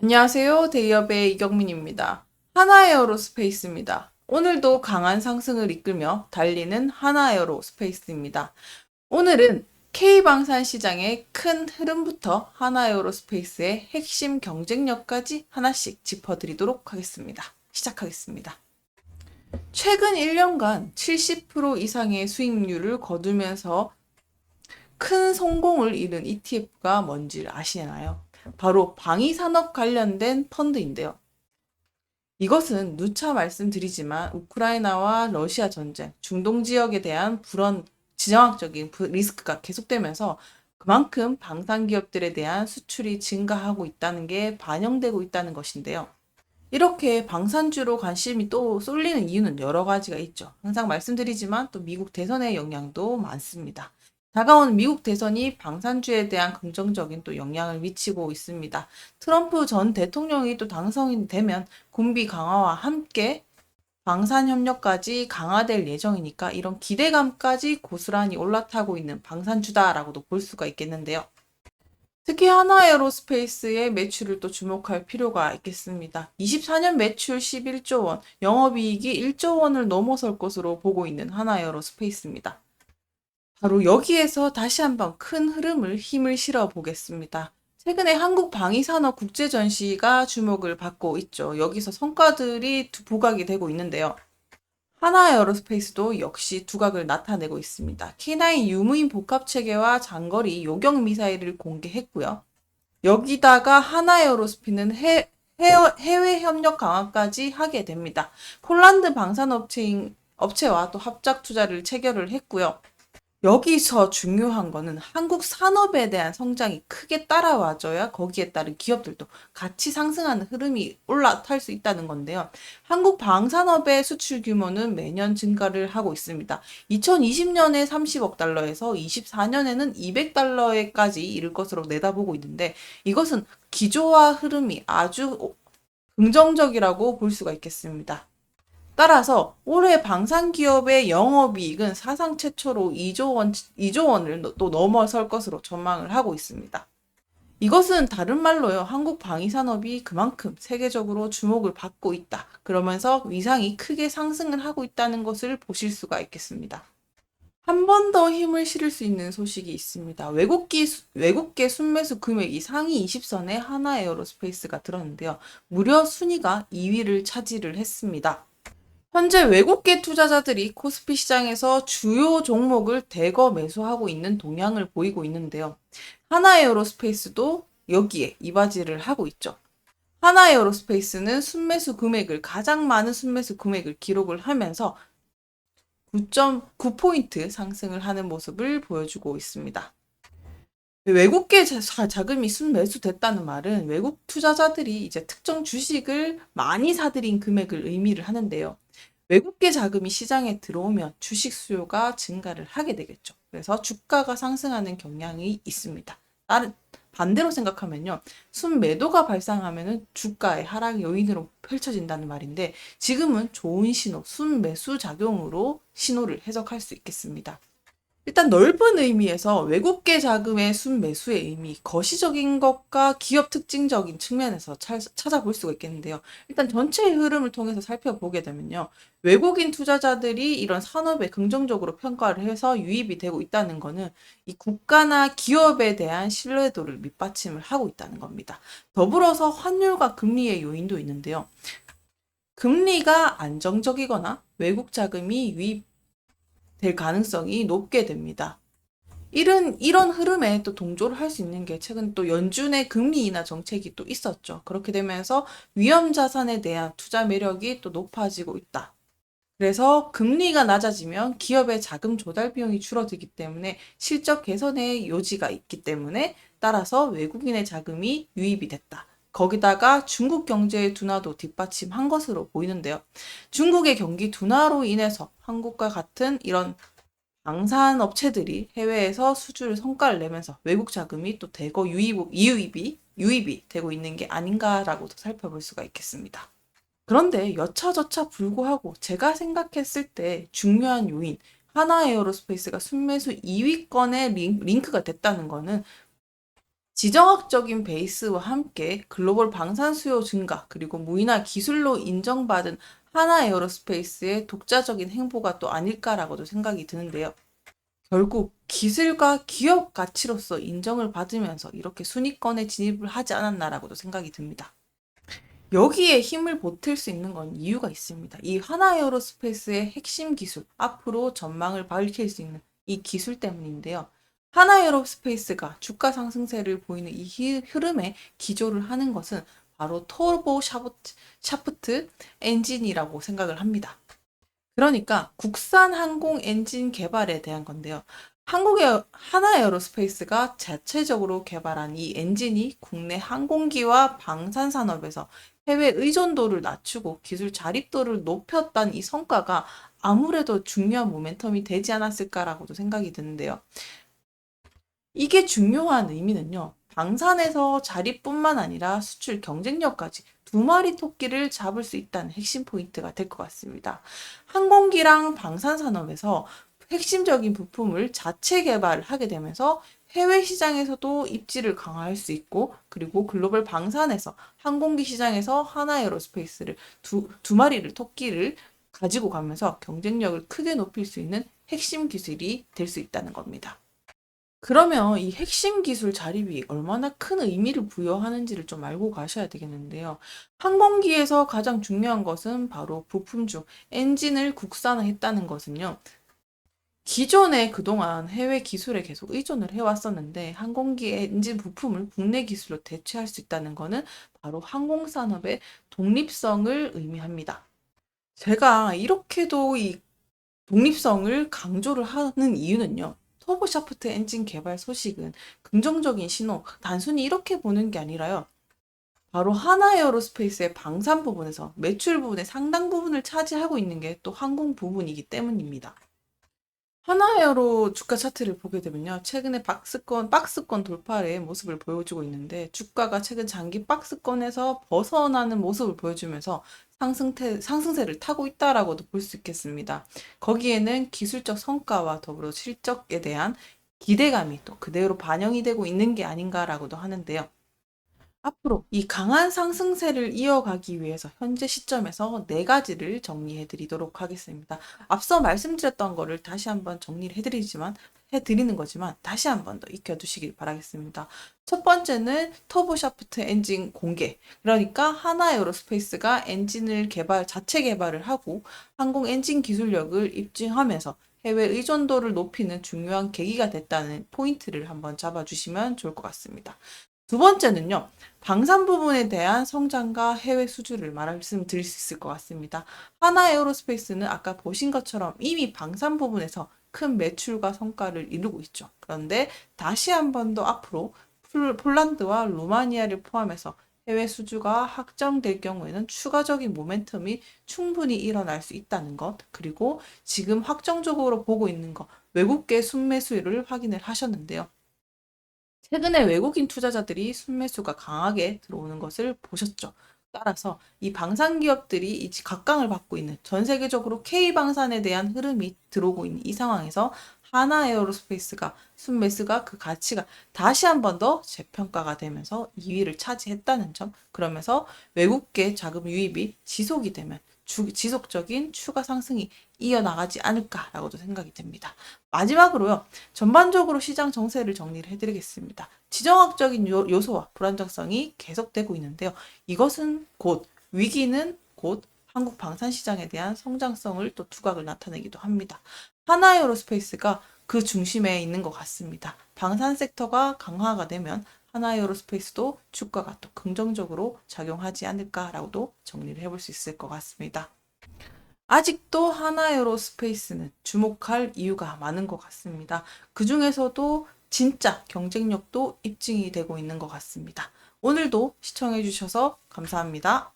안녕하세요. 대기업의 이경민입니다. 하나에어로스페이스입니다. 오늘도 강한 상승을 이끌며 달리는 하나에어로스페이스입니다. 오늘은 K방산 시장의 큰 흐름부터 하나에어로스페이스의 핵심 경쟁력까지 하나씩 짚어드리도록 하겠습니다. 시작하겠습니다. 최근 1년간 70% 이상의 수익률을 거두면서 큰 성공을 이룬 ETF가 뭔지를 아시나요? 바로 방위산업 관련된 펀드인데요. 이것은 누차 말씀드리지만 우크라이나와 러시아 전쟁, 중동 지역에 대한 지정학적인 리스크가 계속되면서 그만큼 방산 기업들에 대한 수출이 증가하고 있다는 게 반영되고 있다는 것인데요. 이렇게 방산주로 관심이 또 쏠리는 이유는 여러 가지가 있죠. 항상 말씀드리지만 또 미국 대선의 영향도 많습니다. 다가오는 미국 대선이 방산주에 대한 긍정적인 또 영향을 미치고 있습니다. 트럼프 전 대통령이 또 당선이 되면 군비 강화와 함께 방산 협력까지 강화될 예정이니까 이런 기대감까지 고스란히 올라타고 있는 방산주다라고도 볼 수가 있겠는데요. 특히 하나에어로스페이스의 매출을 또 주목할 필요가 있겠습니다. 24년 매출 11조 원, 영업이익이 1조 원을 넘어설 것으로 보고 있는 하나에어로스페이스입니다. 바로 여기에서 다시 한번 큰 흐름을 힘을 실어 보겠습니다. 최근에 한국 방위산업 국제전시가 주목을 받고 있죠. 여기서 성과들이 부각이 되고 있는데요. 하나에어로스페이스도 역시 두각을 나타내고 있습니다. K9 유무인 복합체계와 장거리 요격 미사일을 공개했고요. 여기다가 하나에어로스페이스는 해외 협력 강화까지 하게 됩니다. 폴란드 업체와 또 합작 투자를 체결을 했고요. 여기서 중요한 거는 한국 산업에 대한 성장이 크게 따라와줘야 거기에 따른 기업들도 같이 상승하는 흐름이 올라탈 수 있다는 건데요. 한국 방산업의 수출 규모는 매년 증가를 하고 있습니다. 2020년에 30억 달러에서 24년에는 200달러에까지 이를 것으로 내다보고 있는데 이것은 기조와 흐름이 아주 긍정적이라고 볼 수가 있겠습니다. 따라서 올해 방산기업의 영업이익은 사상 최초로 2조 원을 또 넘어설 것으로 전망을 하고 있습니다. 이것은 다른 말로요, 한국 방위산업이 그만큼 세계적으로 주목을 받고 있다. 그러면서 위상이 크게 상승을 하고 있다는 것을 보실 수가 있겠습니다. 한 번 더 힘을 실을 수 있는 소식이 있습니다. 외국계 순매수 금액이 상위 20선에 하나에어로스페이스가 들었는데요. 무려 순위가 2위를 차지를 했습니다. 현재 외국계 투자자들이 코스피 시장에서 주요 종목을 대거 매수하고 있는 동향을 보이고 있는데요. 하나에어로스페이스도 여기에 이바지를 하고 있죠. 하나에어로스페이스는 가장 많은 순매수 금액을 기록을 하면서 9.9포인트 상승을 하는 모습을 보여주고 있습니다. 외국계 자금이 순매수됐다는 말은 외국 투자자들이 이제 특정 주식을 많이 사들인 금액을 의미를 하는데요. 외국계 자금이 시장에 들어오면 주식 수요가 증가를 하게 되겠죠. 그래서 주가가 상승하는 경향이 있습니다. 반대로 생각하면요. 순매도가 발생하면은 주가의 하락 요인으로 펼쳐진다는 말인데 지금은 좋은 신호, 순매수 작용으로 신호를 해석할 수 있겠습니다. 일단 넓은 의미에서 외국계 자금의 순매수의 의미, 거시적인 것과 기업 특징적인 측면에서 찾아볼 수가 있겠는데요. 일단 전체의 흐름을 통해서 살펴보게 되면요. 외국인 투자자들이 이런 산업에 긍정적으로 평가를 해서 유입이 되고 있다는 것은 이 국가나 기업에 대한 신뢰도를 밑받침을 하고 있다는 겁니다. 더불어서 환율과 금리의 요인도 있는데요. 금리가 안정적이거나 외국 자금이 유입될 가능성이 높게 됩니다. 이런 흐름에 또 동조를 할 수 있는 게 최근 또 연준의 금리 인하 정책이 또 있었죠. 그렇게 되면서 위험 자산에 대한 투자 매력이 또 높아지고 있다. 그래서 금리가 낮아지면 기업의 자금 조달 비용이 줄어들기 때문에 실적 개선의 요지가 있기 때문에 따라서 외국인의 자금이 유입이 됐다. 거기다가 중국 경제의 둔화도 뒷받침한 것으로 보이는데요. 중국의 경기 둔화로 인해서 한국과 같은 이런 방산 업체들이 해외에서 수주를 성과를 내면서 외국 자금이 또 대거 유입이 되고 있는 게 아닌가라고도 살펴볼 수가 있겠습니다. 그런데 여차저차 불구하고 제가 생각했을 때 중요한 요인, 하나에어로스페이스가 순매수 2위권에 링크가 됐다는 거는 지정학적인 베이스와 함께 글로벌 방산 수요 증가, 그리고 무인화 기술로 인정받은 하나 에어로스페이스의 독자적인 행보가 또 아닐까라고도 생각이 드는데요. 결국 기술과 기업 가치로서 인정을 받으면서 이렇게 순위권에 진입을 하지 않았나라고도 생각이 듭니다. 여기에 힘을 보탤 수 있는 건 이유가 있습니다. 이 하나 에어로스페이스의 핵심 기술, 앞으로 전망을 밝힐 수 있는 이 기술 때문인데요. 하나 에어로스페이스가 주가 상승세를 보이는 이 흐름에 기조를 하는 것은 바로 터보 샤프트 엔진이라고 생각을 합니다. 그러니까 국산 항공 엔진 개발에 대한 건데요. 한국의 하나에어로스페이스가 자체적으로 개발한 이 엔진이 국내 항공기와 방산 산업에서 해외 의존도를 낮추고 기술 자립도를 높였다는 이 성과가 아무래도 중요한 모멘텀이 되지 않았을까라고도 생각이 드는데요. 이게 중요한 의미는요. 방산에서 자립뿐만 아니라 수출 경쟁력까지 두 마리 토끼를 잡을 수 있다는 핵심 포인트가 될 것 같습니다. 항공기랑 방산 산업에서 핵심적인 부품을 자체 개발을 하게 되면서 해외 시장에서도 입지를 강화할 수 있고, 그리고 글로벌 방산에서 항공기 시장에서 하나에어로스페이스를 두 마리를 토끼를 가지고 가면서 경쟁력을 크게 높일 수 있는 핵심 기술이 될 수 있다는 겁니다. 그러면 이 핵심 기술 자립이 얼마나 큰 의미를 부여하는지를 좀 알고 가셔야 되겠는데요. 항공기에서 가장 중요한 것은 바로 부품 중 엔진을 국산화했다는 것은요. 기존에 그동안 해외 기술에 계속 의존을 해왔었는데 항공기 엔진 부품을 국내 기술로 대체할 수 있다는 것은 바로 항공산업의 독립성을 의미합니다. 제가 이렇게도 이 독립성을 강조를 하는 이유는요. 터보샤프트 엔진 개발 소식은 긍정적인 신호, 단순히 이렇게 보는 게 아니라요. 바로 하나에어로스페이스의 방산 부분에서 매출 부분의 상당 부분을 차지하고 있는 게 또 항공 부분이기 때문입니다. 하나에어로 주가 차트를 보게 되면요. 최근에 박스권 돌파의 모습을 보여주고 있는데 주가가 최근 장기 박스권에서 벗어나는 모습을 보여주면서 상승세를 타고 있다라고도 볼 수 있겠습니다. 거기에는 기술적 성과와 더불어 실적에 대한 기대감이 또 그대로 반영이 되고 있는 게 아닌가라고도 하는데요. 앞으로 이 강한 상승세를 이어가기 위해서 현재 시점에서 네 가지를 정리해 드리도록 하겠습니다. 앞서 말씀드렸던 거를 다시 한번 정리를 해드리는 거지만 다시 한번 더 익혀두시길 바라겠습니다. 첫 번째는 터보샤프트 엔진 공개. 그러니까 하나에어로스페이스가 엔진을 자체 개발을 하고 항공 엔진 기술력을 입증하면서 해외 의존도를 높이는 중요한 계기가 됐다는 포인트를 한번 잡아주시면 좋을 것 같습니다. 두 번째는요, 방산 부분에 대한 성장과 해외 수주를 말씀드릴 수 있을 것 같습니다. 하나에어로스페이스는 아까 보신 것처럼 이미 방산 부분에서 큰 매출과 성과를 이루고 있죠. 그런데 다시 한 번 더 앞으로 폴란드와 루마니아를 포함해서 해외 수주가 확정될 경우에는 추가적인 모멘텀이 충분히 일어날 수 있다는 것, 그리고 지금 확정적으로 보고 있는 것, 외국계 순매수를 확인을 하셨는데요. 최근에 외국인 투자자들이 순매수가 강하게 들어오는 것을 보셨죠. 따라서 이 방산 기업들이 이 각광을 받고 있는 전 세계적으로 K방산에 대한 흐름이 들어오고 있는 이 상황에서 하나에어로스페이스가 순매수가 그 가치가 다시 한 번 더 재평가가 되면서 2위를 차지했다는 점, 그러면서 외국계 자금 유입이 지속이 되면 지속적인 추가 상승이 이어나가지 않을까라고도 생각이 됩니다. 마지막으로요. 전반적으로 시장 정세를 정리를 해드리겠습니다. 지정학적인 요소와 불안정성이 계속되고 있는데요. 이것은 위기는 곧 한국 방산 시장에 대한 성장성을 또 두각을 나타내기도 합니다. 하나에어로스페이스가 그 중심에 있는 것 같습니다. 방산 섹터가 강화가 되면 하나에어로스페이스도 주가가 또 긍정적으로 작용하지 않을까라고도 정리를 해볼 수 있을 것 같습니다. 아직도 하나에어로스페이스는 주목할 이유가 많은 것 같습니다. 그 중에서도 진짜 경쟁력도 입증이 되고 있는 것 같습니다. 오늘도 시청해주셔서 감사합니다.